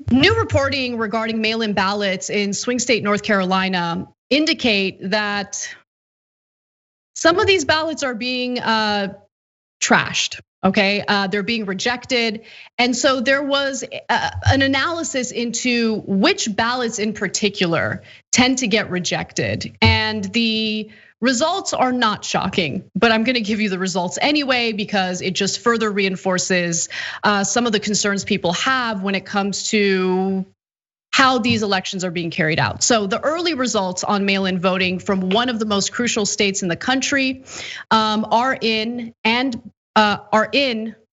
New reporting regarding mail-in ballots in swing state North Carolina indicate that some of these ballots are being trashed. Okay, they're being rejected. And so there was an analysis into which ballots in particular tend to get rejected. And the results are not shocking, but I'm gonna give you the results anyway, because it just further reinforces some of the concerns people have when it comes to how these elections are being carried out. So the early results on mail-in voting from one of the most crucial states in the country are in,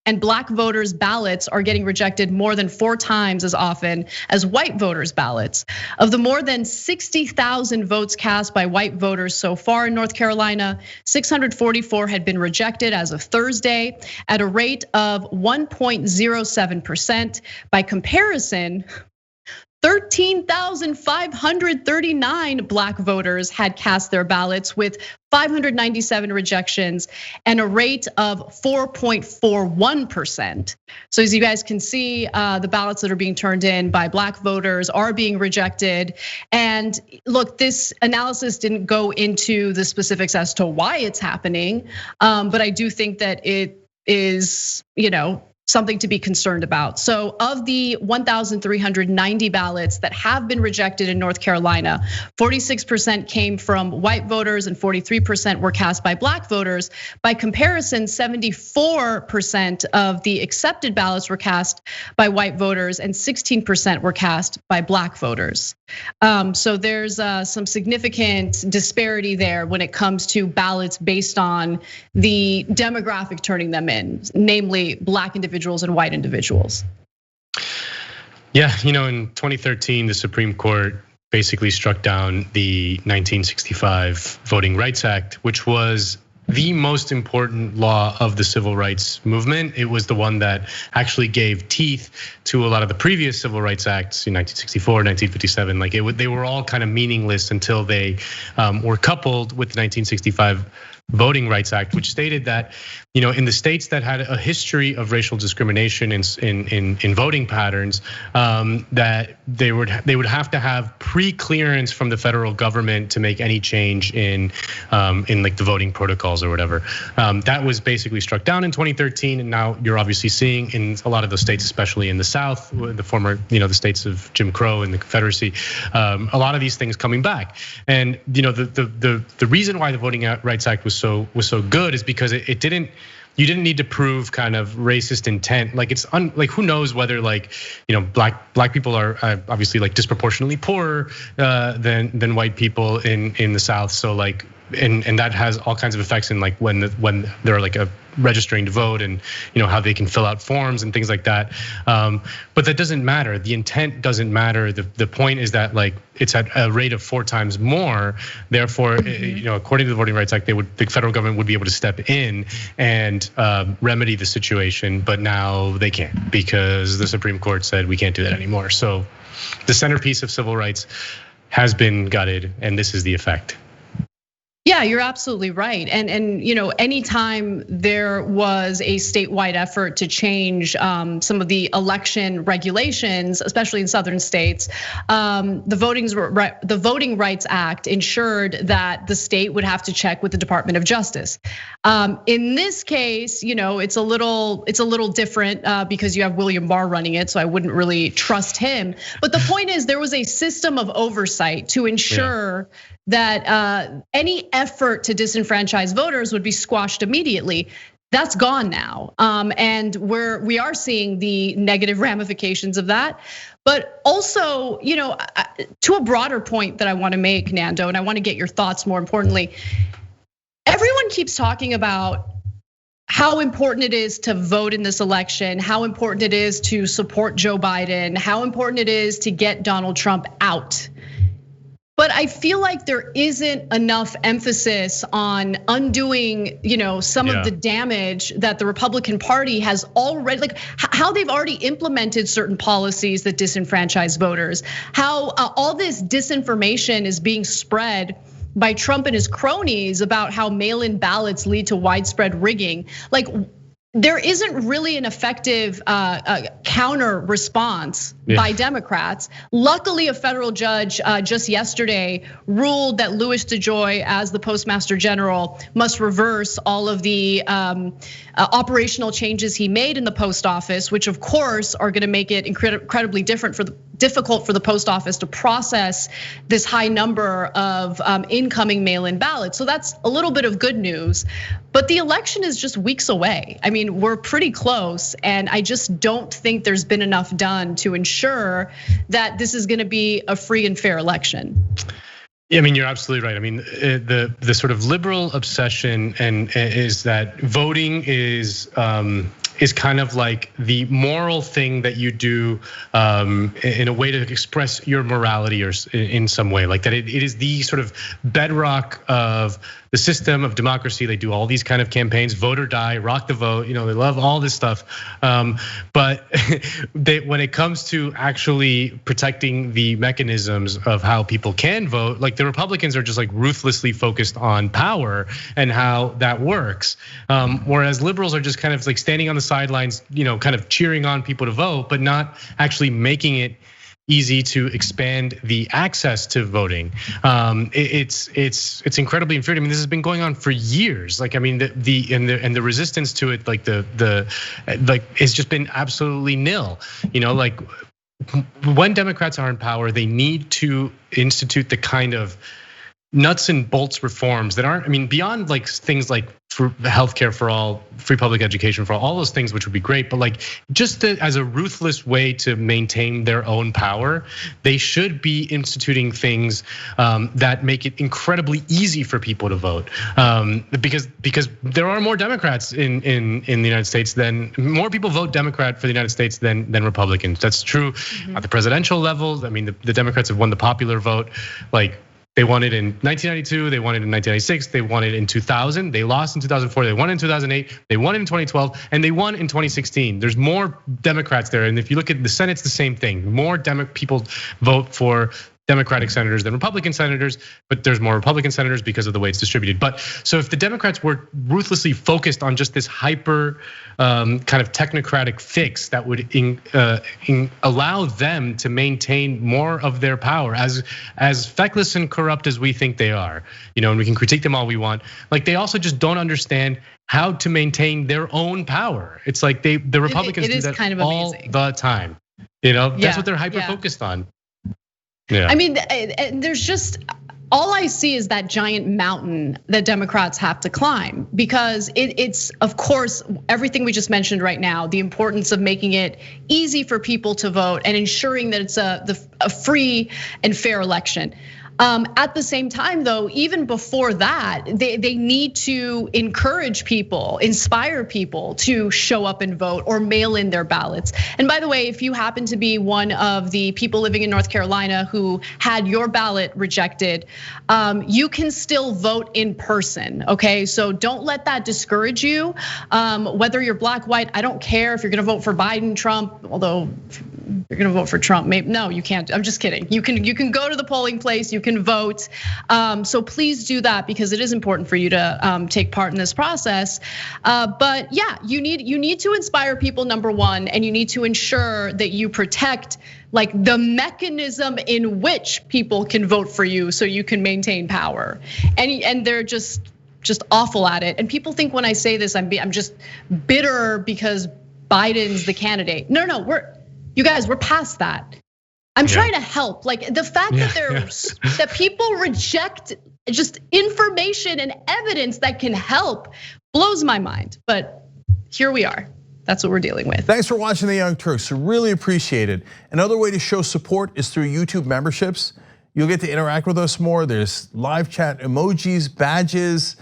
and black voters' ballots are getting rejected more than 4 times as often as white voters' ballots. Of the more than 60,000 votes cast by white voters so far in North Carolina, 644 had been rejected as of Thursday at a rate of 1.07%. By comparison, 13,539 black voters had cast their ballots with 597 rejections and a rate of 4.41%. So as you guys can see, the ballots that are being turned in by black voters are being rejected. And look, this analysis didn't go into the specifics as to why it's happening, but I do think that it is, something to be concerned about. So of the 1,390 ballots that have been rejected in North Carolina, 46% came from white voters and 43% were cast by black voters. By comparison, 74% of the accepted ballots were cast by white voters and 16% were cast by black voters. So there's some significant disparity there when it comes to ballots based on the demographic turning them in, namely black individuals and white individuals. Yeah, in 2013, the Supreme Court basically struck down the 1965 Voting Rights Act, which was the most important law of the civil rights movement. It was the one that actually gave teeth to a lot of the previous civil rights acts in 1964, 1957. Like they were all kind of meaningless until they were coupled with the 1965 Voting Rights Act, which stated that, in the states that had a history of racial discrimination in voting patterns, that they would have to have pre-clearance from the federal government to make any change in like the voting protocols or whatever. That was basically struck down in 2013, and now you're obviously seeing in a lot of those states, especially in the South, the former, the states of Jim Crow and the Confederacy, a lot of these things coming back. And the reason why the Voting Rights Act was so good is because you didn't need to prove kind of racist intent. Like like who knows whether black people are obviously like disproportionately poorer than white people in the South. So like and that has all kinds of effects in like when they're like registering to vote and how they can fill out forms and things like that. But that doesn't matter. The intent doesn't matter. The point is that like it's at a rate of 4 times more. Therefore, according to the Voting Rights Act, the federal government would be able to step in and remedy the situation. But now they can't because the Supreme Court said we can't do that anymore. So the centerpiece of civil rights has been gutted, and this is the effect. Yeah, you're absolutely right. And anytime there was a statewide effort to change some of the election regulations, especially in southern states, the Voting Rights Act ensured that the state would have to check with the Department of Justice. In this case, it's a little different because you have William Barr running it, so I wouldn't really trust him. But the point is, there was a system of oversight to ensure that any effort to disenfranchise voters would be squashed immediately. That's gone now, and we are seeing the negative ramifications of that. But also, to a broader point that I want to make, Nando, and I want to get your thoughts more importantly. Everyone keeps talking about how important it is to vote in this election, how important it is to support Joe Biden, how important it is to get Donald Trump out. But I feel like there isn't enough emphasis on undoing, some of the damage that the Republican Party has already, like how they've already implemented certain policies that disenfranchise voters, how all this disinformation is being spread by Trump and his cronies about how mail-in ballots lead to widespread rigging. Like, there isn't really an effective counter response by Democrats. Luckily, a federal judge just yesterday ruled that Louis DeJoy, as the Postmaster General, must reverse all of the operational changes he made in the post office, which of course are going to make it incredibly difficult for the post office to process this high number of incoming mail-in ballots. So that's a little bit of good news. But the election is just weeks away. I mean, we're pretty close, and I just don't think there's been enough done to ensure that this is going to be a free and fair election. Yeah, I mean, you're absolutely right. I mean, the sort of liberal obsession and is that voting is kind of like the moral thing that you do in a way to express your morality or in some way, like that it is the sort of bedrock of the system of democracy. They do all these kind of campaigns, vote or die, rock the vote. They love all this stuff. But when it comes to actually protecting the mechanisms of how people can vote, like the Republicans are just like ruthlessly focused on power and how that works. Whereas liberals are just kind of like standing on the sidelines, kind of cheering on people to vote, but not actually making it easy to expand the access to voting. It's incredibly infuriating. I mean, this has been going on for years. Like, I mean, the resistance to it, like it's just been absolutely nil. Like when Democrats are in power, they need to institute the kind of nuts and bolts reforms that aren't, I mean, beyond like things like healthcare for all, free public education for all those things, which would be great, but like just as a ruthless way to maintain their own power, they should be instituting things that make it incredibly easy for people to vote. Because there are more Democrats in the United States than, more people vote Democrat for the United States than Republicans. That's true at the presidential level. I mean, the Democrats have won the popular vote, like. They won it in 1992, they won it in 1996, they won it in 2000, they lost in 2004, they won in 2008, they won in 2012, and they won in 2016. There's more Democrats there, and if you look at the Senate, it's the same thing. More people vote for Democratic senators than Republican senators, but there's more Republican senators because of the way it's distributed. But so if the Democrats were ruthlessly focused on just this hyper kind of technocratic fix that would allow them to maintain more of their power, as feckless and corrupt as we think they are, and we can critique them all we want, like they also just don't understand how to maintain their own power. It's like the Republicans do that kind of all the time. That's what they're hyper focused on. Yeah. I mean, there's just, all I see is that giant mountain that Democrats have to climb, because it's of course everything we just mentioned right now, the importance of making it easy for people to vote and ensuring that it's a free and fair election. At the same time, though, even before that, they need to encourage people, inspire people to show up and vote or mail in their ballots. And by the way, if you happen to be one of the people living in North Carolina who had your ballot rejected, you can still vote in person, okay? So don't let that discourage you. Whether you're black, white, I don't care if you're gonna vote for Biden, Trump, although you're gonna vote for Trump, maybe, no, you can't, I'm just kidding. You can go to the polling place, you can vote. So please do that, because it is important for you to take part in this process. But yeah, you need to inspire people, number one, and you need to ensure that you protect like the mechanism in which people can vote for you so you can maintain power. And they're just awful at it. And people think when I say this, I'm just bitter because Biden's the candidate. No, you guys, we're past that. I'm trying to help. Like the fact that that people reject just information and evidence that can help blows my mind. But here we are. That's what we're dealing with. Thanks for watching The Young Turks. Really appreciate it. Another way to show support is through YouTube memberships. You'll get to interact with us more. There's live chat emojis, badges.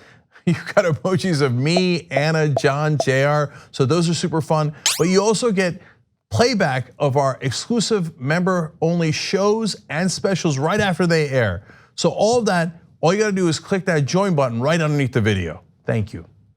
You've got emojis of me, Anna, John, JR. So those are super fun. But you also get playback of our exclusive member-only shows and specials right after they air. So all of that, all you gotta do is click that join button right underneath the video. Thank you.